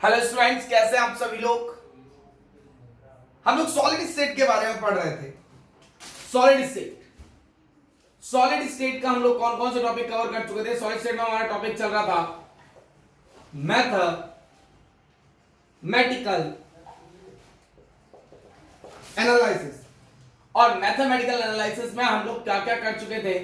Hello students, कैसे हैं आप सभी लोग। हम लोग सॉलिड स्टेट के बारे में पढ़ रहे थे। सॉलिड स्टेट का हम लोग कौन कौन से टॉपिक कवर कर चुके थे। सॉलिड स्टेट में हमारा टॉपिक चल रहा था मैथमेटिकल एनालिसिस, और मैथमेटिकल एनालिसिस में हम लोग क्या क्या कर चुके थे।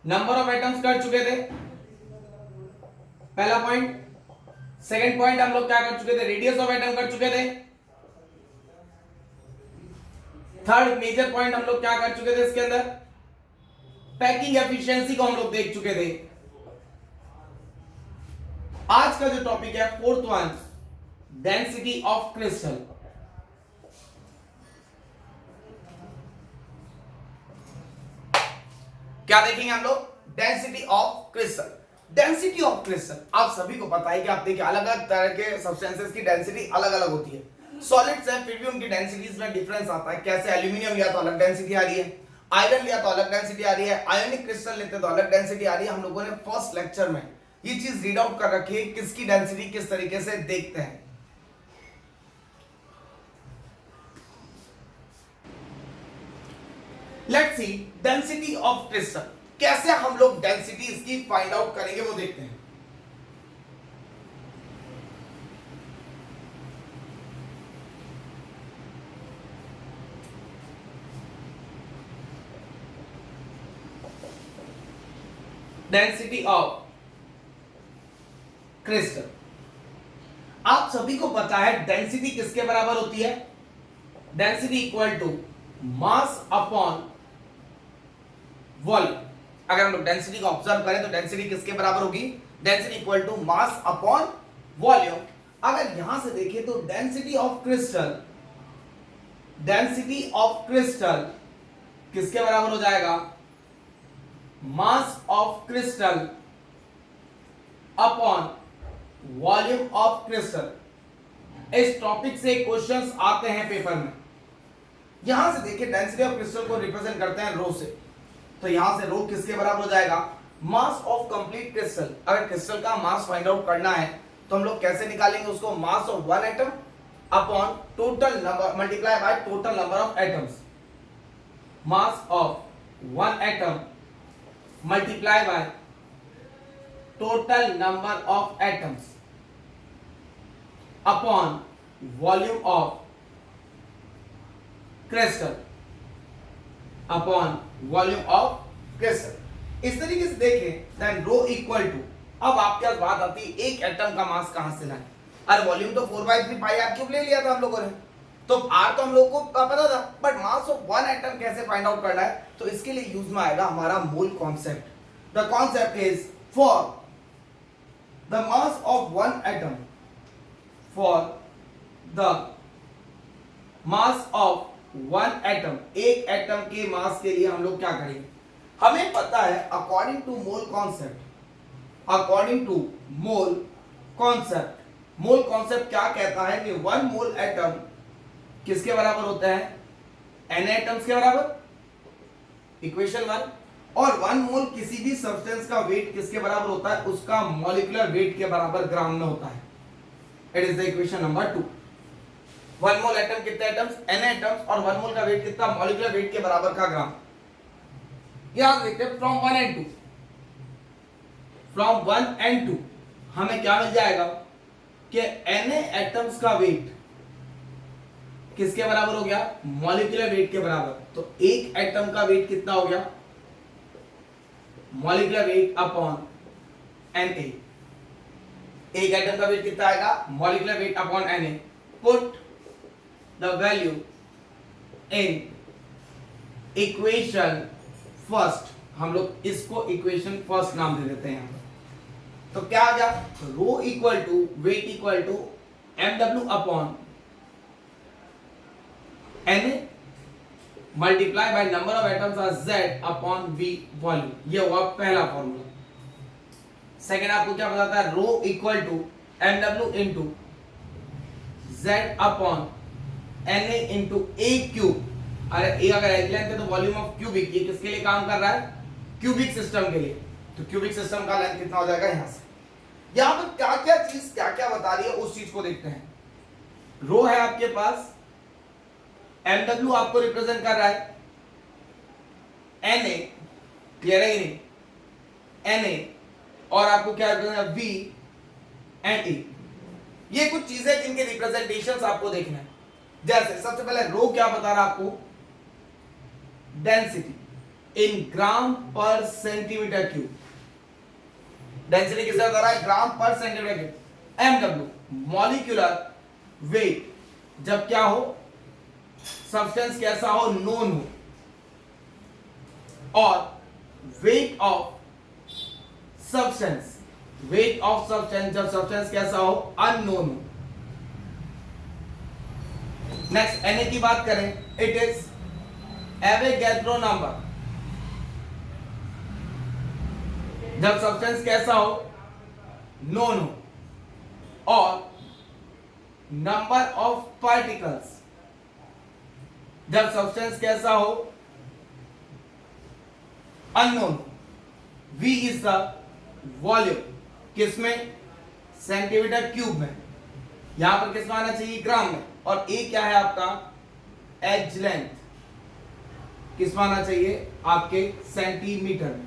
नंबर ऑफ एटम्स कर चुके थे, पहला पॉइंट। सेकंड पॉइंट हम लोग क्या कर चुके थे, रेडियस ऑफ एटम कर चुके थे। थर्ड मेजर पॉइंट हम लोग क्या कर चुके थे, इसके अंदर पैकिंग एफिशिएंसी को हम लोग देख चुके थे। आज का जो टॉपिक है fourth one, density of crystal. क्या देखेंगे हम लोग, density of crystal. Density of crystal आप सभी को पता है कि आप देखिए अलग अलग तरह के सब्सटेंसेस की डेंसिटी अलग अलग होती है। सॉलिड्स हैं फिर भी उनकी डेंसिटीज में डिफरेंस आता है। कैसे, एल्यूमिनियम लिया तो अलग डेंसिटी आ रही है, आयरन लिया तो अलग डेंसिटी आ रही है, आयोनिक क्रिस्टल लेते तो अलग डेंसिटी आ रही है। हम लोगों ने फर्स्ट लेक्चर में ये चीज रीड आउट कर रखी है, किसकी डेंसिटी किस तरीके से देखते हैं। Let's see density of crystal. कैसे हम लोग डेंसिटी इसकी फाइंड आउट करेंगे वो देखते हैं। डेंसिटी ऑफ क्रिस्टल, आप सभी को पता है डेंसिटी किसके बराबर होती है। Density equal to mass upon volume. अगर हम लोग डेंसिटी को ऑब्जर्व करें तो डेंसिटी किसके बराबर होगी, density equal to mass upon volume. अगर यहां से देखें तो डेंसिटी ऑफ क्रिस्टल किसके बराबर हो जाएगा, mass of crystal upon volume of crystal. इस टॉपिक से क्वेश्चंस आते हैं पेपर में। यहां से देखिए डेंसिटी ऑफ क्रिस्टल को रिप्रेजेंट करते हैं रो से, तो यहां से रो किसके बराबर हो जाएगा, मास ऑफ कंप्लीट क्रिस्टल। अगर क्रिस्टल का मास फाइंड आउट करना है तो हम लोग कैसे निकालेंगे उसको, मास of one atom upon total number multiply by total number of atoms. Mass of one atom multiply by total number of atoms upon volume of crystal upon volume of crystal. इस तरीके से देखें देन रो इक्वल टू, अब आपके पास बात आती है एक एटम का मास कहां से लाएं। अरे वॉल्यूम तो 4/3 पाई आर क्यूब ले लिया था हम लोगों ने, तो आर तो हम लोग को पता था, but mass of one atom कैसे फाइंड आउट करना है, तो इसके लिए यूज में आएगा हमारा mole concept. The concept is for the mass of one atom, for the mass of one atom, एक एटम के मास के लिए हम लोग क्या करेंगे, हमें पता है according to mole concept, according to mole concept क्या कहता है कि वन मोल एटम किसके बराबर होता है, एन एटम्स के बराबर, इक्वेशन 1। और वन मोल किसी भी सब्सटेंस का वेट किसके बराबर होता है, उसका मॉलिक्यूलर वेट के बराबर ग्राम में होता है। It is the equation number 2। One mole atom कितने एटम्स, एन एटम्स, और वन मोल का वेट कितना, मॉलिक्यूलर वेट के बराबर का ग्राम। याद देखते हैं फ्रॉम 1 and 2 हमें क्या मिल जाएगा कि एन एटम्स का वेट किसके बराबर हो गया, मॉलिक्यूलर वेट के बराबर। तो एक एटम का वेट कितना हो गया, molecular weight upon N A. एक एटम का वेट कितना आएगा, molecular weight upon N A. Put the value in equation first, हम लोग इसको इक्वेशन फर्स्ट नाम दे देते हैं। तो क्या आ गया, rho equal to weight equal to mw upon na multiply by number of atoms are z upon v volume. ये हुआ पहला फॉर्मूला। सेकंड आपको क्या बताता है, rho equal to mw into z upon na into a cube. अरे ए अगर एच लेंथ है तो वॉल्यूम ऑफ क्यूबिक, ये किसके लिए काम कर रहा है, क्यूबिक सिस्टम के लिए। तो क्यूबिक सिस्टम का लेंथ कितना हो जाएगा, यहां से यहां पर क्या क्या चीज क्या क्या बता रही है उस चीज को देखते हैं। रो है आपके पास, एमडब्ल्यू आपको रिप्रेजेंट कर रहा है, एन ए, क्लियर है कि नहीं, एन ए, और आपको क्या रिप्रेजेंट है, वी एंड ई। ये कुछ चीजें जिनके रिप्रेजेंटेशंस आपको देखना है। जैसे सबसे पहले रो क्या बता रहा है आपको, डेंसिटी इन ग्राम पर सेंटीमीटर क्यूब। डेंसिटी किससे बता रहा है, ग्राम पर centimetre cube. MW molecular weight, जब क्या हो, सब्सटेंस कैसा हो, नोन हो, और weight of substance, weight of substance जब सब्सटेंस कैसा हो, अननोन हो। नेक्स्ट Na की बात करें, इट इज एवोगैड्रो नंबर, जब सब्सटेंस कैसा हो, नोन हो, और नंबर ऑफ पार्टिकल्स, जब सब्सटेंस कैसा हो, unknown. V is the volume, किसमें, सेंटीमीटर क्यूब में, यहां पर किसमें आना चाहिए, ग्राम में, और A क्या है आपका, एज लेंथ, किसमें आना चाहिए, आपके सेंटीमीटर में।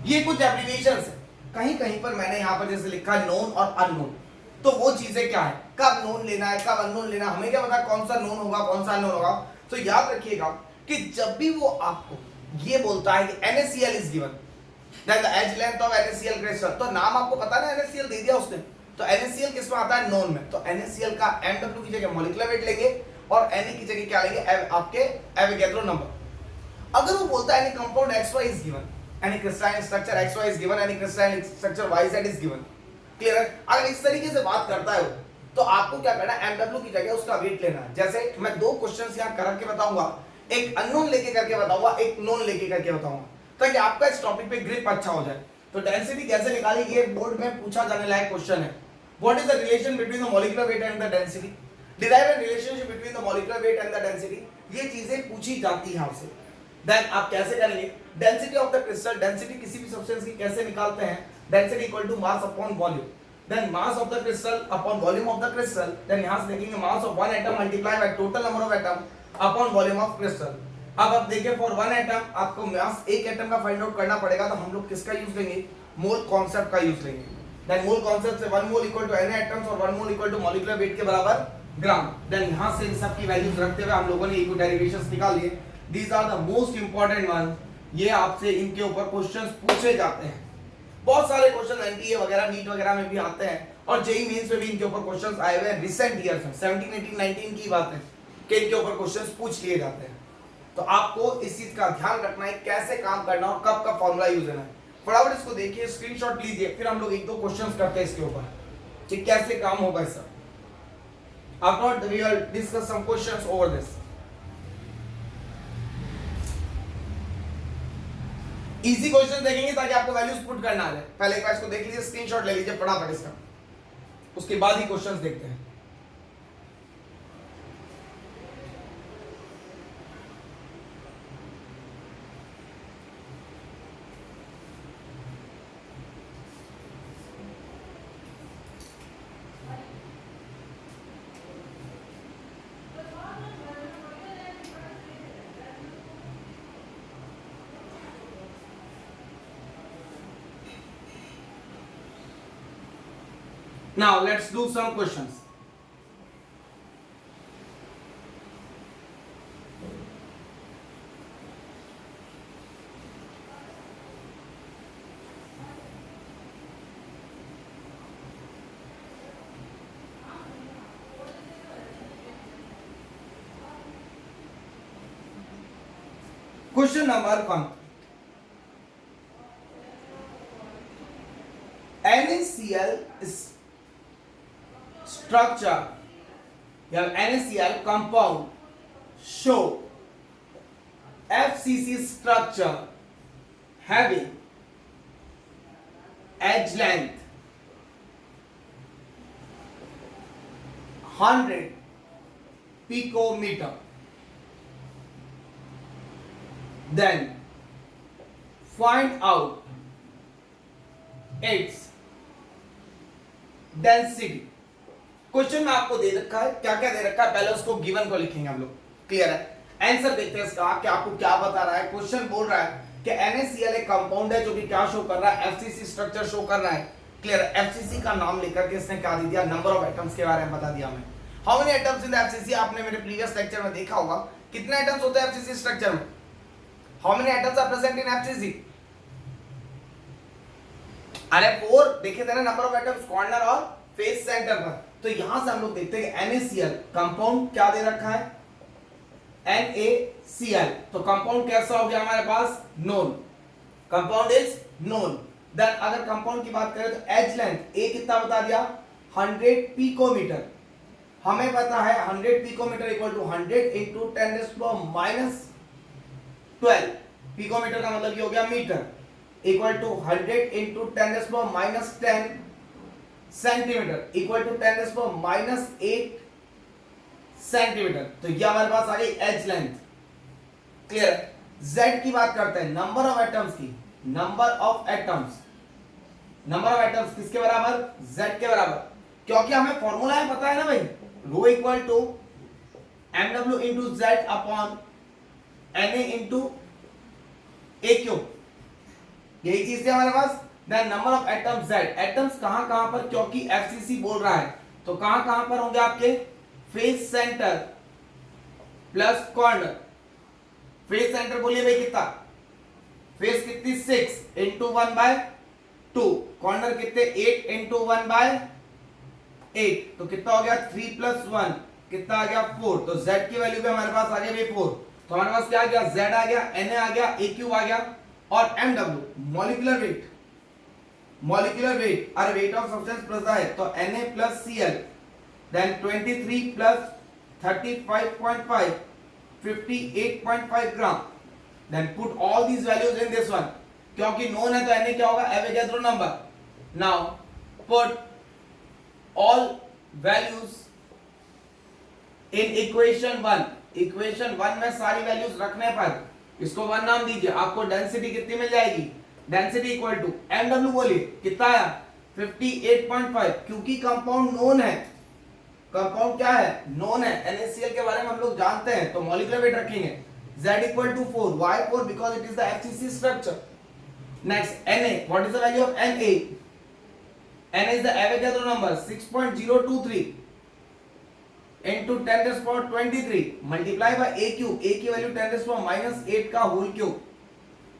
ये कुछ एब्रिविएशंस है, कहीं कहीं पर मैंने यहां पर जैसे लिखा नोन और अननोन, तो वो चीजें क्या है, कब नोन लेना है, कब अननोन लेना, हमें क्या पता कौन सा नोन होगा कौन सा अननोन होगा। तो याद रखिएगा कि जब भी वो आपको ये बोलता है कि NaCl is given, that the edge length of NaCl crystal, तो नाम आपको पता ना, NaCl दे दिया उसने, तो NaCl किस में आता है, नोन में, तो NaCl का Mw की जगह मॉलिक्यूलर वेट लेंगे और Na की जगह क्या लेंगे, आपके एवोगैड्रो नंबर। अगर वो बोलता है any compound XY is given, any crystalline structure XY is given, any crystalline structure YZ is given, clear है। अगर इस तरीके से बात करता है तो आपको क्या करना है, Mw की जगह उसका वेट लेना है। जैसे मैं दो क्वेश्चंस यहां करके बताऊंगा, एक अननोन लेके करके बताऊंगा, एक नोन लेके करके बताऊंगा, ताकि आपका इस टॉपिक पे ग्रिप अच्छा हो जाए। तो डेंसिटी कैसे निकाली, ये बोर्ड में पूछा जाने लायक क्वेश्चन है। What is the relation between the molecular weight and the density, derive a relationship between the molecular weight and the density, ये चीजें पूछी जाती हैं आपसे। देन आप कैसे करेंगे, density of the crystal, density किसी भी सब्सटेंस की कैसे निकालते हैं, density equal to mass upon volume, then mass of the crystal upon volume of the crystal, then यहां से देखेंगे mass of one atom multiply by total number of atom upon volume of crystal. अब आप देखिए for one atom आपको मास एक atom का find out करना पड़ेगा, तो हम लोग किसका यूज लेंगे, मोल कॉन्सेप्ट का यूज लेंगे। देन मोल कॉन्सेप्ट से 1 mole equal to n atoms और 1 mole equal to molecular weight के बराबर ग्राम। देन यहां से इन सब की वैल्यूज रखते हुए हम लोगों ने इक्वल डेरिवेशंस निकाल लिए। These are the most important one, ये आपसे इनके ऊपर क्वेश्चंस पूछे जाते हैं। बहुत सारे क्वेश्चन एनटीए वगैरह नीट वगैरह में भी आते हैं, और जेईई मेंस में भी इनके ऊपर क्वेश्चंस आए हुए हैं रिसेंट ईयर्स में, 17 18 19 की बात है कि इनके ऊपर क्वेश्चंस पूछ लिए जाते हैं। तो आपको इस चीज का ध्यान रखना है कैसे काम करना और कब का फॉर्मूला यूज करना है। फटाफट इसको देखिए, स्क्रीनशॉट लीजिए, फिर हम लोग एक दो क्वेश्चंस करते हैं इसके ऊपर कि कैसे काम होगा इसका। After we will discuss some questions over this. Easy question देखेंगे ताकि आपको वैल्यूज पुट करना आ जाए। पहले एक बार इसको देख लीजिए, स्क्रीनशॉट ले लीजिए फटाफट इसका, उसके बाद ही क्वेश्चंस देखते हैं। Now let's do some questions. Question number 1. NaCl is structure या NaCl compound show FCC structure having edge length 100 picometer. Then find out its density. Question में आपको दे रखा है, क्या क्या दे रखा है, पहले उसको गिवन को लिखेंगे हम लोग, क्लियर है। आंसर देखते हैं इसका कि आपको क्या बता रहा है। क्वेश्चन बोल रहा है कि NaCl एक कंपाउंड है जो कि क्या शो कर रहा है, FCC स्ट्रक्चर शो कर रहा है, क्लियर है। FCC का नाम लेकर के इसने क्या दे दिया, नंबर ऑफ एटम्स के बारे में बता दिया हमें। How many atoms in the FCC, आपने मेरे प्रीवियस लेक्चर में देखा होगा कितने एटम्स होते हैं FCC स्ट्रक्चर में, how many atoms are present in FCC, अरे 4 देखे थे ना, नंबर ऑफ एटम्स कॉर्नर और फेस सेंटर पर। तो यहां से हम लोग देखते हैं कि NaCl कंपाउंड क्या दे रखा है, NaCl, तो कंपाउंड कैसा हो गया हमारे पास, known, compound is known. Then अगर कंपाउंड की बात करें तो एज लेंथ ए कितना बता दिया, 100 पिकोमीटर, हमें पता है 100 picometre equal to 100 into 10⁻12, picometre का मतलब ये हो गया metre, equal to 100 into 10⁻10 centimetre equal to 10⁻8 centimetre. तो ये हमारे पास आ गई एज लेंथ, क्लियर है। Z की बात करते हैं, नंबर ऑफ एटम्स की, number of atoms, number of atoms किसके बराबर, Z के बराबर, क्योंकि हमें फॉर्मूला है पता है ना भाई, rho equal to mw into Z upon Na into a cube, यही चीज थी हमारे पास। Then number of atoms Z, atoms कहां कहां पर, क्योंकि FCC बोल रहा है तो कहां कहां पर होंगे आपके, face centre plus corner. Face centre बोलिए भाई कितना, फेस कितनी 6 इंटू 1/2, कॉर्नर कितने 8 इंटू 1/8, तो कितना हो गया 3 प्लस 1 कितना आ गया 4। तो Z की वैल्यू भी हमारे पास आ गई 4, तो हमारे पास क्या आ गया, Z आ गया, Na आ गया, ए क्यूब आ गया, और mw molecular weight, molecular weight और वेट ऑफ सब्सटेंस पता है, तो Na plus Cl, then 23 plus 35.5 58.5 gram. then put all these values in this one, क्योंकि known है तो Na क्या होगा, Avogadro number. now put all values in equation 1, equation 1 में सारी वैल्यूज रखने पर इसको 1 नाम दीजिए, आपको डेंसिटी कितनी मिल जाएगी, डेंसिटी इक्वल टू mw बोलिए कितना आया 58.5, क्योंकि कंपाउंड नोन है, कंपाउंड क्या है, नोन है, NaCl के बारे में हम लोग जानते हैं, तो मॉलिक्यूलर वेट रखेंगे Z equal to 4, why 4, because it is the FCC structure। next Na, what is the value of Na, Na is the Avogadro number 6.023 into 10⁻23 multiply by a cube, a की value 10⁻8 का whole cube.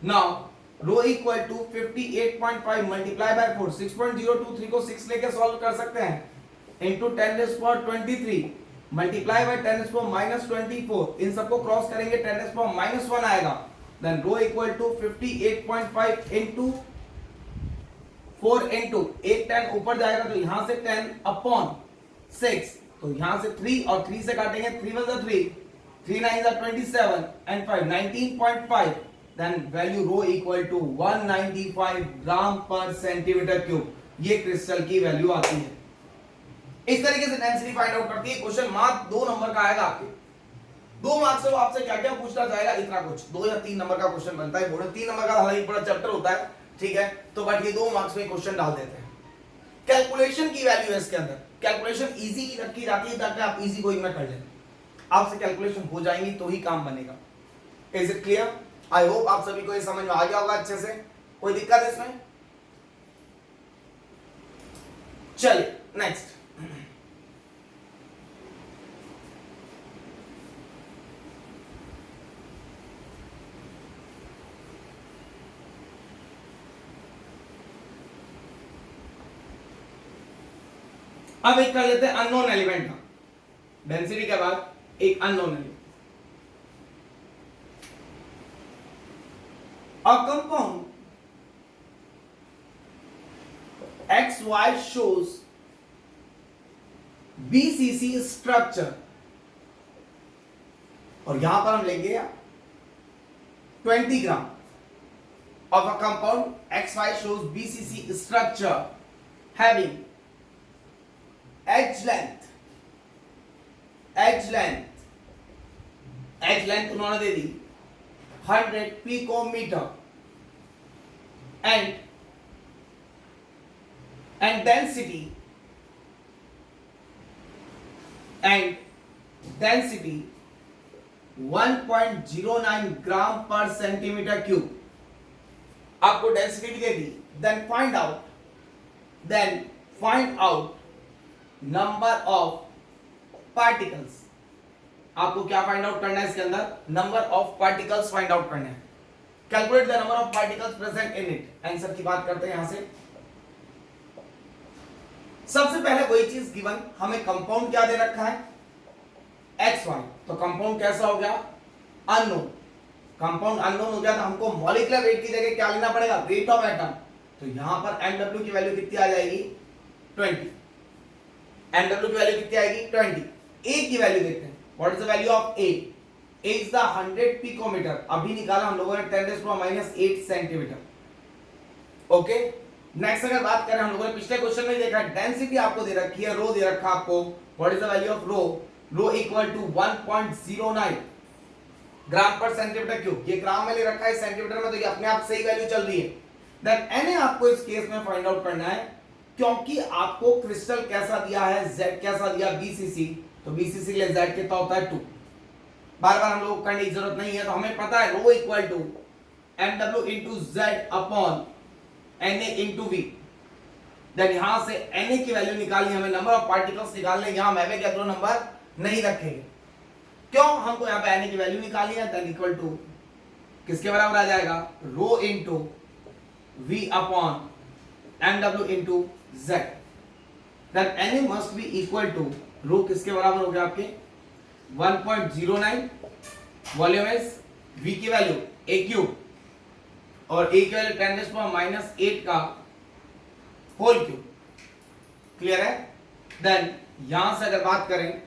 now rho equal to 58.5 multiply by 4, 6.023 को 6 लेके solve कर सकते हैं, into 10⁻23 multiply by 10⁻24, इन सबको cross करेंगे 10⁻1 आएगा। Then rho equal to 58.5 into 4 into एक 10 ऊपर जाएगा तो यहां से 10 अपॉन 6, तो यहां से 3 और 3 से काटेंगे, 3 1 3, 3 9 27 and 5 19.5, then value rho equal to 195 ग्राम पर सेंटीमीटर क्यूब, ये क्रिस्टल की वैल्यू आती है। इस तरीके से डेंसिटी फाइंड आउट करती है। क्वेश्चन मात्र 2 नंबर का आएगा आपके, 2 मार्क्स से वो आपसे क्या क्या पूछना चाहेगा, इतना कुछ 2 या 3 नंबर का क्वेश्चन बनता है, बोर्ड 3 नंबर का हालांकि पूरा चैप्टर होता है, ठीक है, तो बट ये 2 मार्क्स में क्वेश्चन डाल देते हैं। कैलकुलेशन की वैल्यू है इसके अंदर, कैलकुलेशन इजी रखी जाती है ताकि आप इजी गोइंग में कर लें, आपसे कैलकुलेशन हो जाएंगी तो ही काम बनेगा। Is it clear? I hope आप सभी को ये समझ में आ गया होगा अच्छे से, कोई दिक्कत है इसमें? चलिए नेक्स्ट, अब एक कर लेते हैं अननोन एलिमेंट का, डेंसिटी के बाद एक unknown element. A compound XY shows BCC structure, और यहां पर हम लेंगे 20 ग्राम of a compound XY shows BCC structure having edge length उन्होंने दे दी 100 picometer and density and density 1.09 gram पर सेंटीमीटर क्यूब। आपको डेंसिटी भी दे दी। Then find out number of particles. आपको क्या फाइंड आउट करना है इसके अंदर? Number of particles find out करना है। Calculate the number of particles present in it. Answer की बात करते हैं यहां से। सबसे पहले वही चीज गिवन, हमें कंपाउंड क्या दे रखा है? XY। तो कंपाउंड कैसा हो गया? अननोन। कंपाउंड अननोन हो गया तो हमको मॉलिक्यूलर वेट की जगह क्या लेना पड़ेगा? Weight of atom. तो यहां पर MW की वैल्यू कितनी आ जाएगी? 20। MW की वैल्यू कितनी आएगी? 20। A की वैल्यू देखते हैं। What is the value of A? A is the 100 picometre. अभी निकाला हम लोगों ने 10⁻⁸ सेंटीमीटर। ओके, नेक्स्ट अगर बात करें, हम लोगों ने पिछले क्वेश्चन में देखा डेंसिटी आपको दे रखी है, रो दे रखा आपको। What is the value of rho? Rho equal to 1.09 gram पर सेंटीमीटर क्यूब। ये ग्राम में ले रखा है, सेंटीमीटर में तो ये अपने आप सही वैल्यू चल रही है। देन Na आपको इस केस में फाइंड आउट करना है, क्योंकि आपको क्रिस्टल कैसा दिया है? Z कैसा दिया? BCC। तो BCC के लिए Z कितना होता है? 2। बार बार हम लोग करने की जरूरत नहीं है, तो हमें पता है rho equal to MW into Z upon Na into V। Then यहां से Na की वैल्यू निकालनी, हमें नंबर ऑफ पार्टिकल्स निकालने। यहां मैवे के दोनों नंबर नहीं रखेंगे, क्यों? हमको यहां पे Na की वैल्यू निकालनी है। देन इक्वल टू किसके बराबर आ जाएगा? Rho into V upon MW into Z। Then Na must be equal to rho किसके बराबर हो गया? आपके 1.09। वॉल्यूम इज V की वैल्यू A क्यूब और A की वैल्यू 10⁻⁸ का होल क्यूब। क्लियर है? देन यहां से अगर बात करें,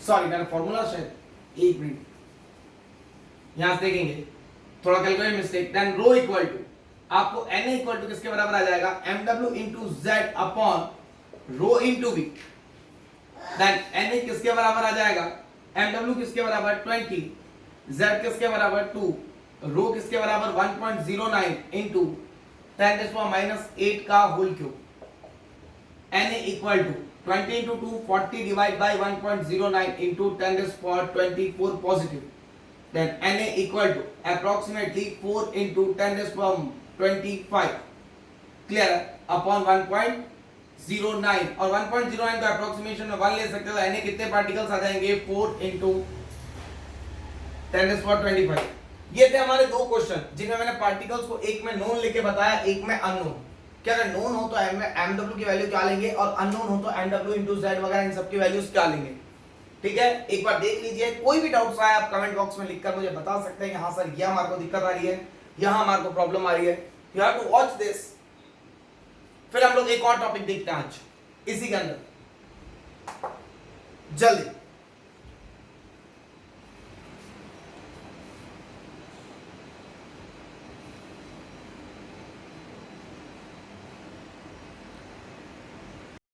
सॉरी मैंने फॉर्मूला शायद 1 मिनट यहां से देखेंगे, थोड़ा calculate mistake. Then rho equal to आपको Na इक्वल टू किसके बराबर आ जाएगा? MW into Z upon rho into V। Then Na किसके बराबर आ जाएगा? MW किसके बराबर? 20। Z किसके बराबर? 2। रो किसके बराबर? 1.09 इंटू 10⁻⁸ का whole cube. Na equal to 20 into 2 40 divide by 1.09 into 10⁻24 positive. Then Na equal to approximately 4 into 10⁻25। Clear है? अपॉन 1.09 और 1.09 का अप्रोक्सीमेशन में 1 ले सकते हो। Na कितने पार्टिकल्स आ जाएंगे? 4 इंटू 10⁻25। ये थे हमारे दो क्वेश्चन, जिनमें मैंने पार्टिकल्स को एक में नोन लेके बताया, एक में अननोन। क्या अगर नोन हो तो MW की वैल्यू क्या लेंगे और अननोन हो तो MW इंटू Z वगैरह इन सब की वैल्यूज क्या लेंगे। ठीक है, एक बार देख लीजिए। कोई भी डाउट्स आए आप कमेंट बॉक्स में लिखकर मुझे बता सकते हैं। यहाँ सर ये हमारे को दिक्कत आ रही है, यहाँ हमारे को प्रॉब्लम आ रही है। You have to watch this. फिर हम लोग एक और टॉपिक देखते हैं आज इसी के अंदर जल्दी।